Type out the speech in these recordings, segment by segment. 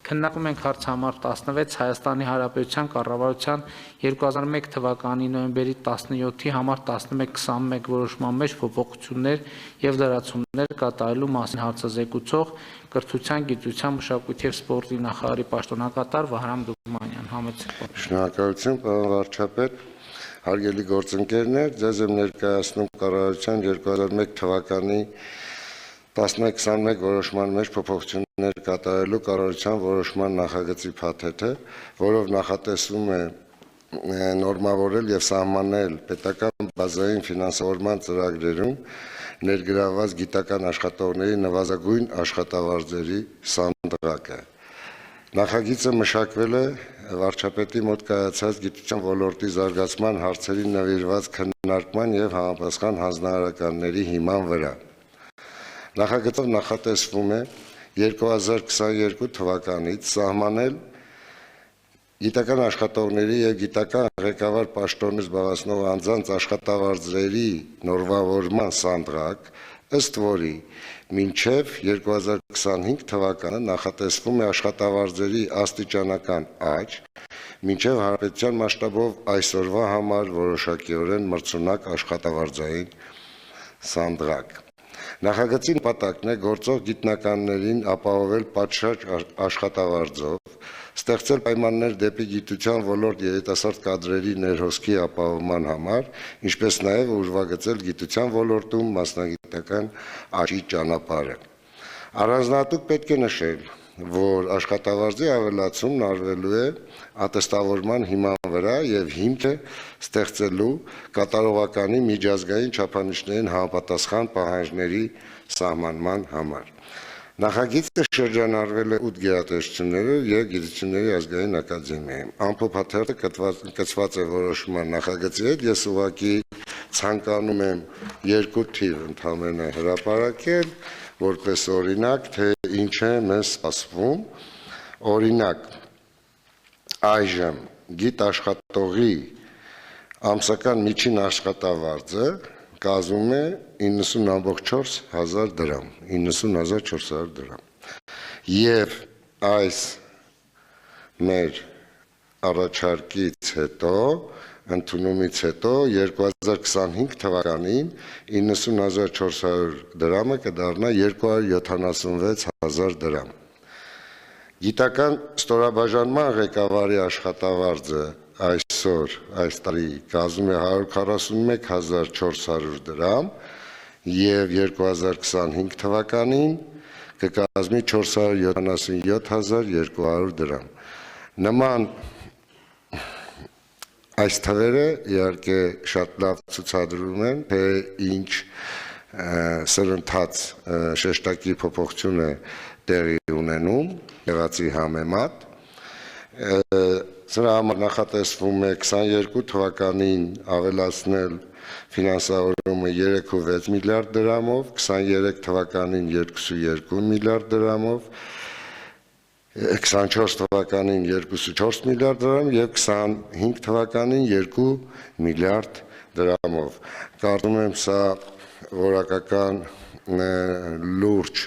Քննարկում ենք հարց համար 16 Հայաստանի Հանրապետության կառավարության 2001 թվականի նոյեմբերի 17-ի համար 1121 որոշման մեջ փոփոխություններ եւ լրացումներ կատարելու մասին հարցազեկուցող Կրթության, Գիտության, Մշակույթի եւ Սպորտի նախարարի պաշտոնակատար Վահրամ Դումանյան։ Շնորհակալություն, պարոն վարչապետ, հարգելի գործընկերներ, ձեզ եմ ներկայացնում կառավարության 2001 թվականի 1121 որոշման մեջ փոփոխություններ կատարելու կառավարության որոշման նախագծի փաթեթը, որով նախատեսվում է նորմավորել եւ սահմանել պետական բազային ֆինանսավորման ծրագրերում ներգրավված գիտական աշխատողների նվազագույն աշխատավարձերի սանդղակը։ Նախագիծը մշակվել է վարչապետի մոտ կայացած գիտության ոլորտի զարգացման հարցերին նվիրված քննարկման եւ համապատասխան հանձնարարականների հիման վրա։ Նախագծով նախատեսվում է 2022 թվականից սահմանել գիտական աշխատողների եւ գիտական ղեկավար պաշտոններ զբաղեցնող անձանց աշխատավարձերի նորմավորման սանդղակ, ըստ որի մինչև 2025 թվականը նախատեսվում է աշխատավարձերի աստիճանական աճ, մինչև հանրապետության մասշտաբով այսօրվա համար որոշակիորեն մրցունակ աշխատավարձային սանդղակ։ Նախագծի նպատակն է գործող գիտնականներին ապահովել պատշաճ աշխատավարձով, ստեղծել պայմաններ դեպի գիտության ոլորտ երիտասարդ կադրերի ներհոսքի ապահովման համար, ինչպես նաև ուրվագծել գիտության ոլորտում մասնագիտական աճի ճանապարհը։ Առանձնահատուկ պետք է նշել, որ աշխատավարձի ավելացումն արվելու է ատեստավորման հիման վրա եւ հիմք է ստեղծելու կատարողականի միջազգային չափանիշներին համապատասխան պահանջների սահմանման համար։ Նախագիծը շրջանառվել է 8 գերատեսչություններով եւ Գիտությունների ազգային ակադեմիայում։ Ամփոփաթերթը կցված է որոշման նախագծի հետ, ես ուղղակի ցանկանում եմ երկու թիվ ընդհանրապես հրապարակել, որպես օրինակ, թե ինչ է մեզ սպասվում։ Օրինակ, այժմ գիտաշխատողի ամսական միջին աշխատավարձը կազմում է 90.4 դրամ, 90.400 դրամ։ Եվ այս մեր առաջարկից հետո, ընդունումից հետո 2025 թվականին 90.400 դրամը կդառնա 276.000 դրամ։ Գիտական ստորաբաժանման ղեկավարի աշխատավարձը այսօր այս տարի կազմում է 141.400 դրամ եւ 2025 թվականին կկազմի 477.200 դրամ։ Նման այս թվերը իհարկե շատ լավ ցուցադրում են, թե ինչ սրընթաց շեշտակի փոփոխություն է տեղի ունենում եղածի համեմատ։ Սրա համար նախատեսվում է 22 թվականին ավելացնել ֆինանսավորումը 3.6 միլիարդ դրամով, 23 թվականին 2.2 միլիարդ դրամով, 24 թվականին 2.4 միլիարդ դրամ եւ 25 թվականին 2 միլիարդ դրամով։ Կարծում եմ սա որակական լուրջ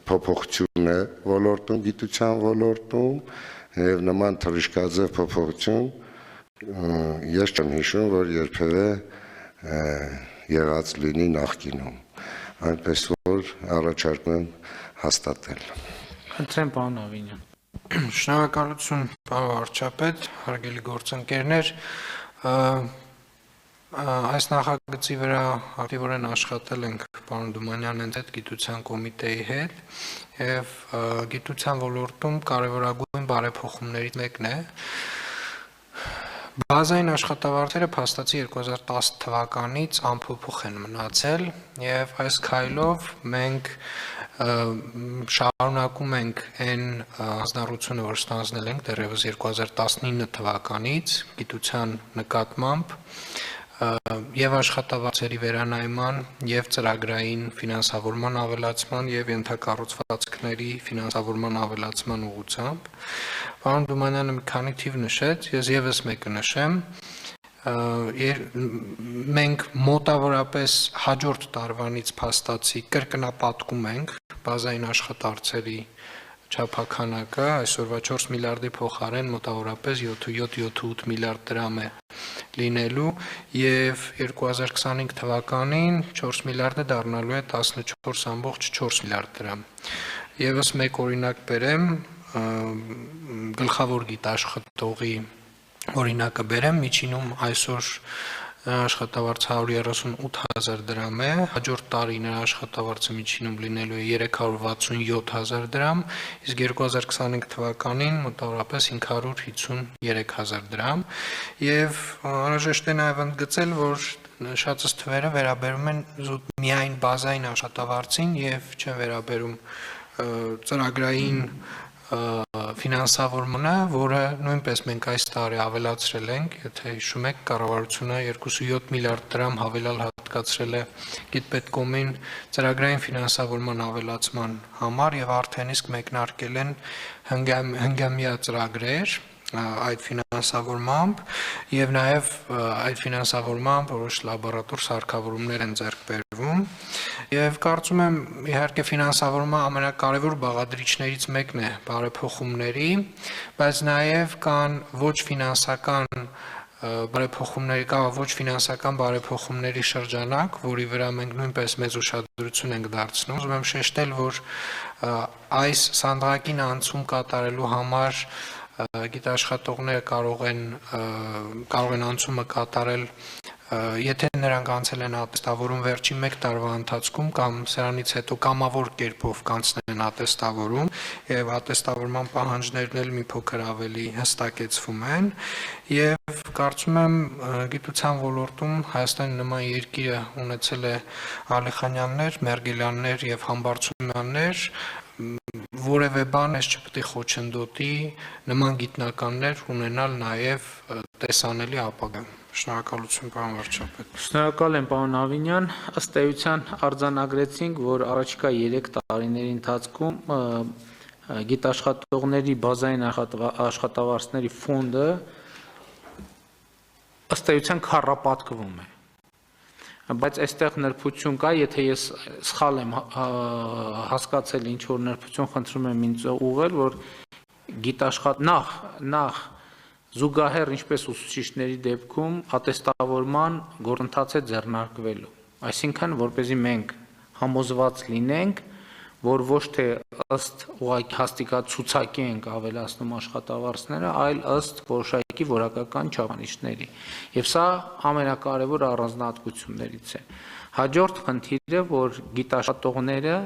փոփոխություն է ոլորտում, գիտության ոլորտում եւ նման թռիչքաձև փոփոխություն ես չեմ հիշում, որ երբևէ եղած լինի նախկինում, այնպես որ առաջարկում եմ հաստատել։ Խնդրեմ, պարոն Ավինյան։ Շնորհակալություն, պարոն վարչապետ, հարգելի գործընկերներ, այս նախագծի վրա ակտիվորեն աշխատել ենք պարոն Դումանյանի հետ, գիտության կոմիտեի հետ եւ գիտության ոլորտում կարևորագույն բարեփոխումներից մեկն է բազային աշխատավարձերը փաստացի 2010 թվականից անփոփոխ են մնացել եւ այս քայլով մենք շարունակում ենք այն հանձնառությունը, որ ստանձնել ենք դեռևս 2019 թվականից գիտության նկատմամբ եւ աշխատավարձերի վերանայման եւ ծրագրային ֆինանսավորման ավելացման եւ ենթակառուցվածքների ֆինանսավորման ավելացման ուղղությամբ։ Պարոն Դումանյանը մի քանի թիվ նշեց, ես եւս մեկը նշեմ։ Մենք մոտավորապես հաջորդ տարվանից փաստացի կրկնապատկում ենք բազային աշխատավարձերի չափաքանակը այսօրվա 4 միլիարդի փոխարեն մոտավորապես 7.8 միլիարդ դրամ է լինելու եւ 2025 թվականին 4 միլիարդը դառնալու է 14.4 միլիարդ դրամ։ Եվս մեկ օրինակ բերեմ, գլխավոր գիտաշխատողի օրինակը բերեմ, միջինում այսօր աշխատավարձ 138,000 դրամ է, հաջորդ տարի նրա աշխատավարձը միջինում լինելու է 367,000 դրամ, իսկ 2025 թվականին մոտավորապես 553,000 դրամ, եւ անհրաժեշտ է նաեւ ընդգծել, որ նշածս թվերը վերաբերում են զուտ միայն բազային աշխատավարձին եւ չեն վերաբերում ծրագրային ֆինանսավորմանը, որը նույնպես մենք այս տարի ավելացրել ենք, եթե հիշում եք, կառավարությունը 2.7 միլիարդ դրամ հավելյալ հատկացրել է գիտպետկոմին ծրագրային ֆինանսավորման ավելացման համար եւ արդեն իսկ մեկնարկել են հնգամյա ծրագրեր այդ ֆինանսավորմամբ եւ նաեւ այդ ֆինանսավորմամբ որոշ լաբորատոր սարքավորումներ են ձեռք բերվում եւ կարծում եմ իհարկե ֆինանսավորումը ամենակարևոր բաղադրիչներից մեկն է բարեփոխումների, բայց նաեւ կան ոչ ֆինանսական բարեփոխումների կա ոչ ֆինանսական բարեփոխումների շրջանակ, որի վրա մենք նույնպես մեծ ուշադրություն ենք դարձնում։ Ուզում եմ շեշտել, որ այս սանդղակին անցում կատարելու համար գիտաշխատողները կարող են անցումը կատարել, եթե նրանք անցել են ատեստավորում վերջին 1 տարվա ընթացքում կամ սրանից հետո կամավոր կերպով կանցնեն ատեստավորում եւ ատեստավորման պահանջներն էլ մի փոքր ավելի հստակեցվում են եւ կարծում եմ գիտության ոլորտում Հայաստանի նման երկիրը ունեցել է Ալիխանյաններ, Մերգելյաններ եւ Համբարձումյաններ, որևէ բան ես չպետք է խոչընդոտի նման գիտնականներ ունենալ նաև տեսանելի ապագա։ Շնորհակալություն պարոն վարչապետ։ Շնորհակալ եմ պարոն Ավինյան, ըստ էության արձանագրեցինք, որ առաջիկա 3 տարիների ընթացքում գիտաշխատողների բազային աշխատավարձների ֆոնդը ըստ էության քառապատկվում է։ Բայց այստեղ նրբություն կա, եթե ես սխալ եմ հասկացել ինչ որ նրբություն, խնդրում եմ ինձ ուղղել, որ նախ զուգահեռ ինչպես ուսուցիչների դեպքում ատեստավորման գործընթաց է ձեռնարկվելու, այսինքն որպեսզի մենք համոզված լինենք, որ ոչ թե ըստ ուղղակի հաստիկացուցակի ենք ավելացնում աշխատավարձները, այլ ըստ որոշակի որակական չափանիշների։ Եվ սա ամենակարևոր առանձնահատկություններից է։ Հաջորդ խնդիրը, որ գիտաշխատողները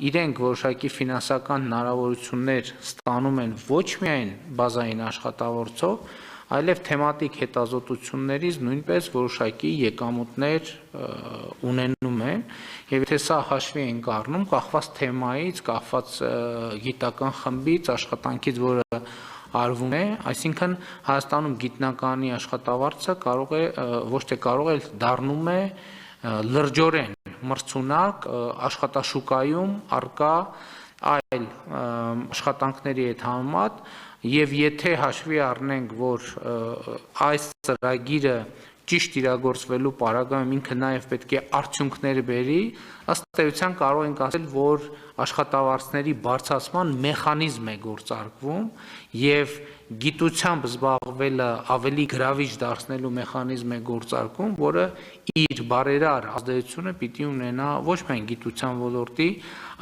իրենք որոշակի ֆինանսական հնարավորություններ ստանում են ոչ միայն բազային աշխատավորցով, այլև թեմատիկ հետազոտություններից նույնպես որոշակի եկամուտներ ունենում են, եւ եթե սա հաշվի ենք առնում, կախված թեմայից, կախված գիտական խմբից, աշխատանքից, որը արվում է, այսինքն Հայաստանում գիտնականի աշխատավարձը կարող է ոչ թե կարող է դառնում է լրջորեն մրցունակ աշխատաշուկայում առկա այլ աշխատանքների հետ համեմատ եւ եթե հաշվի առնենք, որ այս ծրագիրը ճիշտ իրագործվելու պարագայում ինքը նաեւ պետք է արդյունքներ բերի, ըստ էության կարող ենք ասել, որ աշխատավարձների բարձրացման մեխանիզմ է գործարկվում եւ գիտությամբ զբաղվելը ավելի գրավիչ դարձնելու մեխանիզմ է գործարկում, որը իր բարերար ազդեցությունը պիտի ունենա ոչ միայն գիտության ոլորտի,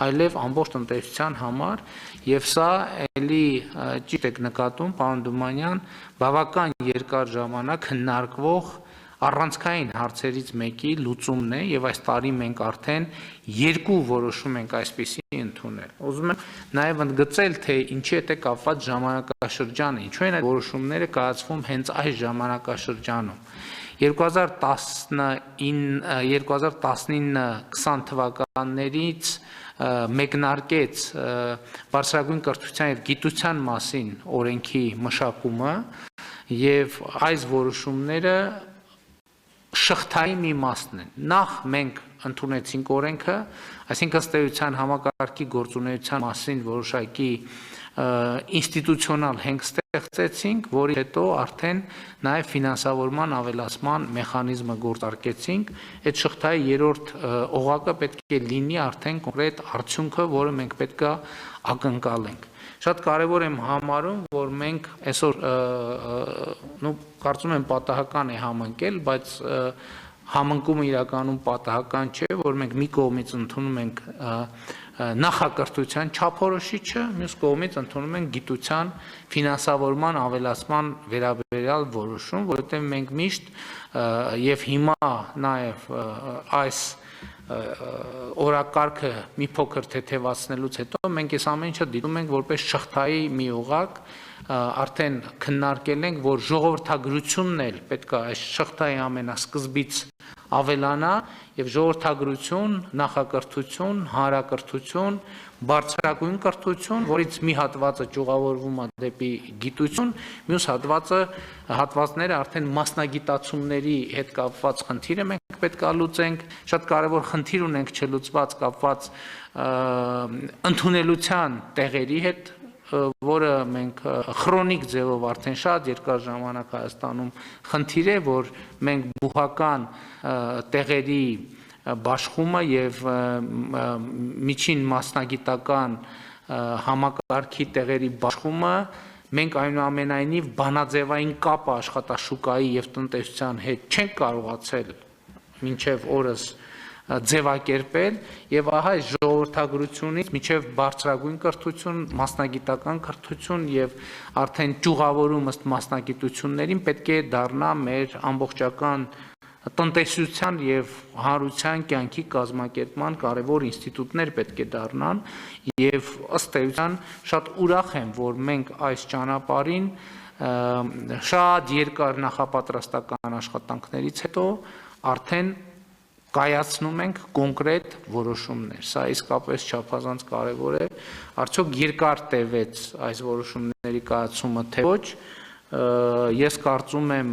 այլև ամբողջ տնտեսության համար, եւ սա էլի ճիշտ եք նկատում, պարոն Դումանյան, բավական երկար ժամանակ հնարքվող առանցքային հարցերից մեկի լուծումն է եւ այս տարի մենք արդեն 2 որոշում ենք այսպիսի ընդունել։ Ուզում եմ նաեւ ընդգծել, թե ինչի հետ է կապված ժամանակաշրջանը, ինչու են այդ որոշումները կայացվում հենց այս ժամանակաշրջանում։ 2019-20 թվականներից մեկնարկեց բարձրագույն կրթության եւ գիտության մասին օրենքի մշակումը եւ այս որոշումները շղթայի մի մասն են։ Նախ մենք ընդունեցինք օրենքը, այսինքն ըստ էության համակարգի գործունեության մասին որոշակի ինստիտուցիոնալ հենք ստեղծեցինք, որի հետո արդեն նաև ֆինանսավորման ավելացման մեխանիզմը գործարկեցինք։ Այդ շղթայի երրորդ օղակը պետք է լինի արդեն կոնկրետ արդյունքը, որը մենք պետք է ակնկալենք։ Շատ կարևոր եմ համարում, որ մենք այսօր կարծում եմ պատահական է համընկել, բայց համընկումը իրականում պատահական չէ, որ մենք մի կողմից ընդունում ենք նախակրթության չափորոշիչը, մյուս կողմից ընդունում ենք գիտության ֆինանսավորման ավելացման վերաբերյալ որոշում, որովհետև մենք միշտ եւ հիմա նաեւ այս օրակարգը մի փոքր թեթևացնելուց հետո մենք այս ամեն ինչը դիտում ենք որպես շղթայի մի օղակ, արդեն քննարկել ենք, որ ժողովրդագրությունն էլ պետք է այս շղթայի ամենասկզբից ավելանա եւ ժողովրդագրություն, նախակրթություն, հանրակրթություն, բարձրագույն կրթություն, որից մի հատվածը ճյուղավորվում է դեպի գիտություն, մյուս հատվածները արդեն մասնագիտացումների հետ կապված խնդիրը մենք պետք է լուծենք, շատ կարևոր խնդիր ունենք չլուծված կապված ընդունելության տեղերի հետ, որը մենք քրոնիկ ձևով արդեն շատ երկար ժամանակ Հայաստանում խնդիր է, որ մենք բուհական տեղերի բաշխումը եւ միջին մասնագիտական համակարգի տեղերի բաշխումը մենք այնուամենայնիվ բանաձևային կապը աշխատաշուկայի եւ տնտեսության հետ չենք կարողացել մինչեւ օրս ձևակերպել եւ ահա այս ժողովրդագրությունից միջև բարձրագույն կրթություն, մասնագիտական կրթություն եւ արդեն ճյուղավորում ըստ մասնագիտություններին պետք է դառնա մեր ամբողջական տնտեսության եւ հանրության կյանքի կազմակերպման կարևոր ինստիտուտներ պետք է դառնան եւ ըստ էության շատ ուրախ եմ, որ մենք այս ճանապարհին շատ երկար նախապատրաստական աշխատանքներից հետո արդեն կայացնում ենք կոնկրետ որոշումներ, սա իսկապես չափազանց կարևոր է, արդյոք երկար տևեց այս որոշումների կայացումը թե ոչ, ես կարծում եմ,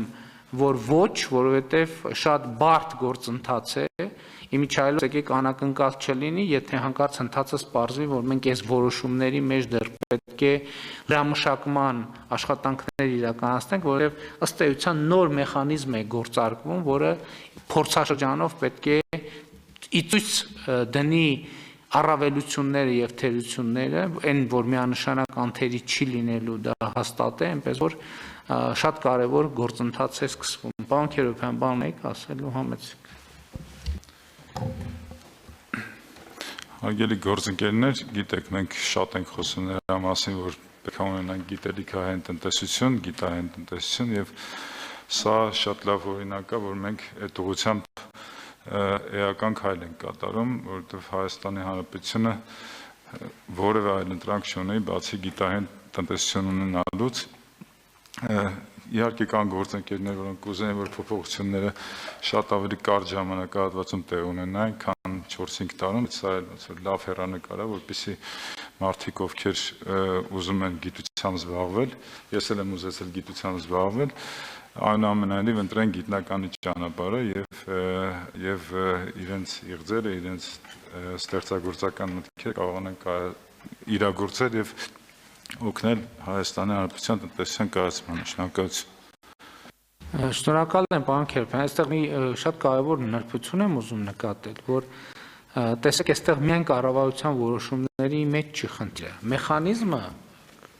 որ ոչ, որովհետև շատ բարդ գործընթաց է, իմիջայլոց եկեք անակնկալ չլինի, եթե հանկարծ ընթացը սպառվի, որ մենք այս որոշումների մեջ դեռ պետք է լրամշակման աշխատանքներ իրականացնենք, որովհետև ըստ էության նոր մեխանիզմ է գործարկվում, որը փորձաշրջանով պետք է ի ցույց դնի առավելությունները եւ թերությունները, այն որ միանշանակ անթերի չի լինելու դա հաստատ է, այնպես որ շատ կարևոր գործընթաց է սկսվում։ Պարոն Քերոբյան, բան եք ասելու համեցեք։ Հարգելի գործընկերներ, գիտեք, մենք շատ ենք խոսում նրա մասին, որ պետք է ունենանք գիտելիքահեն տնտեսություն, գիտահեն տնտեսություն եւ սա շատ լավ օրինակ է, որ մենք այդ ուղղությամբ էական քայլ ենք կատարում, որովհետեւ Հայաստանի Հանրապետությունը որևէ այլ ընտրանք չունի, բացի գիտահեն տնտեսություն ունենալուց, իհարկե կան գործընկերներ, որոնք կուզեն, որ փոփոխությունները շատ ավելի կարճ ժամանակահատվածում տեղ ունենան, քան 4-5 տարում, սա լավ հեռանկար է, որպեսզի մարդիկ, ովքեր ուզում են գիտությամբ զբաղվել, ես էլ եմ ուզեցել գիտությամբ զբաղվել, այնուամենայնիվ ընտրեն գիտնականի ճանապարհը եւ իրենց իղձերը, իրենց ստեղծագործական մտքերը կարողանան իրագործել եւ օգնել Հայաստանի Հանրապետության տնտեսության կայացմանը։ Շնորհակալություն։ Շնորհակալ եմ, պարոն Քերոբյան, այստեղ մի շատ կարևոր նրբություն եմ ուզում նկատել, որ տեսեք, այստեղ միայն կառավարության որոշումների մեջ չի խնդիրը։ Մեխանիզմը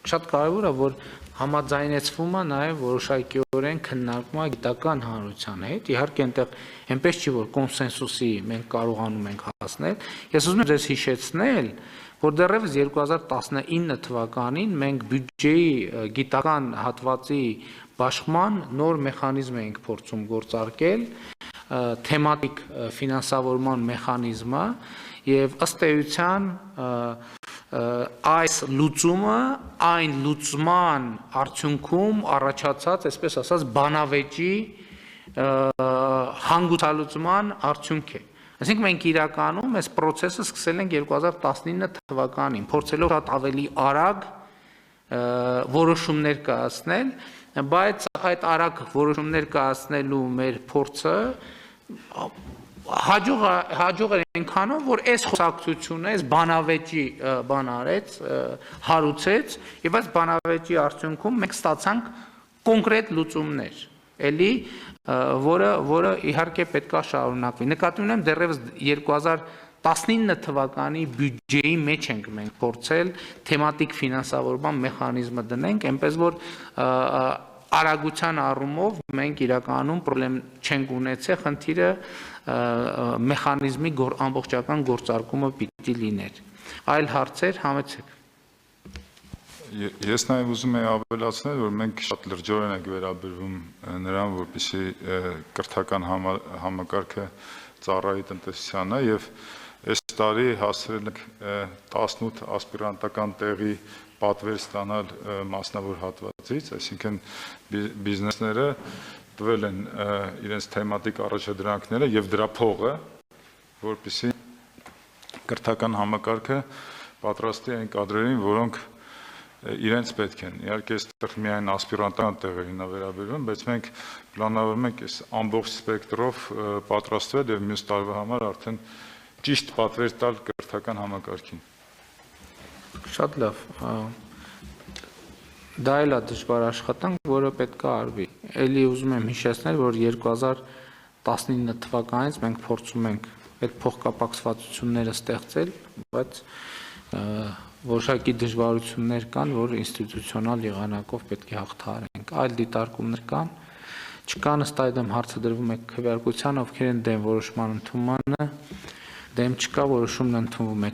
շատ կարևոր է, որ համաձայնեցվում է նաև որոշակիորեն քննարկվում է գիտական հանրության հետ։ Իհարկե այնտեղ այնպես չի, որ կոնսենսուսի մենք կարողանում ենք հասնել։ Ես ուզում եմ ձեզ հիշեցնել, որ դեռևս 2019 թվականին մենք բյուջեի գիտական հատվածի բաշխման նոր մեխանիզմ էինք փորձում գործարկել, թեմատիկ ֆինանսավորման մեխանիզմը, եւ ըստ էության այս լուծումը այն լուծման արդյունքում առաջացած, այսպես ասած, բանավեճի հանգուցալուծման արդյունք է։ Այսինքն մենք իրականում այս process-ը սկսել ենք 2019 թվականին, փորձելով շատ ավելի արագ որոշումներ կայացնել, բայց այդ արագ որոշումներ կայացնելու մեր փորձը հաջող էր այնքանով, որ այս խոսակցությունը, այս բանավեճի բան արեց, հարուցեց, եւ այս բանավեճի արդյունքում մենք ստացանք կոնկրետ լուծումներ, որը իհարկե պետք է շարունակվի։ Նկատի ունեմ դեռևս 19 թվականի բյուջեի մեջ ենք մենք փորձել թեմատիկ ֆինանսավորման մեխանիզմը դնենք, այնպես որ արագության առումով մենք իրականում պրոբլեմ չենք ունեցել, խնդիրը մեխանիզմի ամբողջական գործարկումը պիտի լիներ։ Այլ հարցեր համեցեք։ Ես նաև ուզում եմ ավելացնել, որ մենք շատ լրջորեն ենք վերաբերվում նրան, որպեսզի կրթական համակարգը ծառայի տնտեսությանը եւ այս տարի հասցրել ենք 18 ասպիրանտական տեղի պատվեր ստանալ մասնավոր հատվածից, այսինքն բիզնեսները տվել են իրենց թեմատիկ առաջադրանքները եւ դրա փողը, որպեսզի կրթական համակարգը պատրաստի այն կադրերին, որոնք իրենց պետք են։ Իհարկե, այստեղ միայն ասպիրանտական տեղերին է վերաբերվում, բայց մենք պլանավորում ենք այս ամբողջ սպեկտրով պատրաստվել եւ մյուս տարվա համար արդեն ճիշտ պատվեր տալ կրթական համակարգին։ Շատ լավ։ Դա էլ է դժվար աշխատանք, որը պետք է արվի։ Էլի ուզում եմ հիշեցնել, որ 2019 թվականից մենք փորձում ենք այդ փոխկապակցվածությունները ստեղծել, բայց որոշակի դժվարություններ կան, որ ինստիտուցիոնալ եղանակով պետք է հաղթահարենք։ Այլ դիտարկումներ կան, չկան, ըստ այդմ հարցը դրվում է քվեարկության, ովքեր են դեմ որոշման ընդունմանը, դեմ չկա, որոշումն ընդունվում է։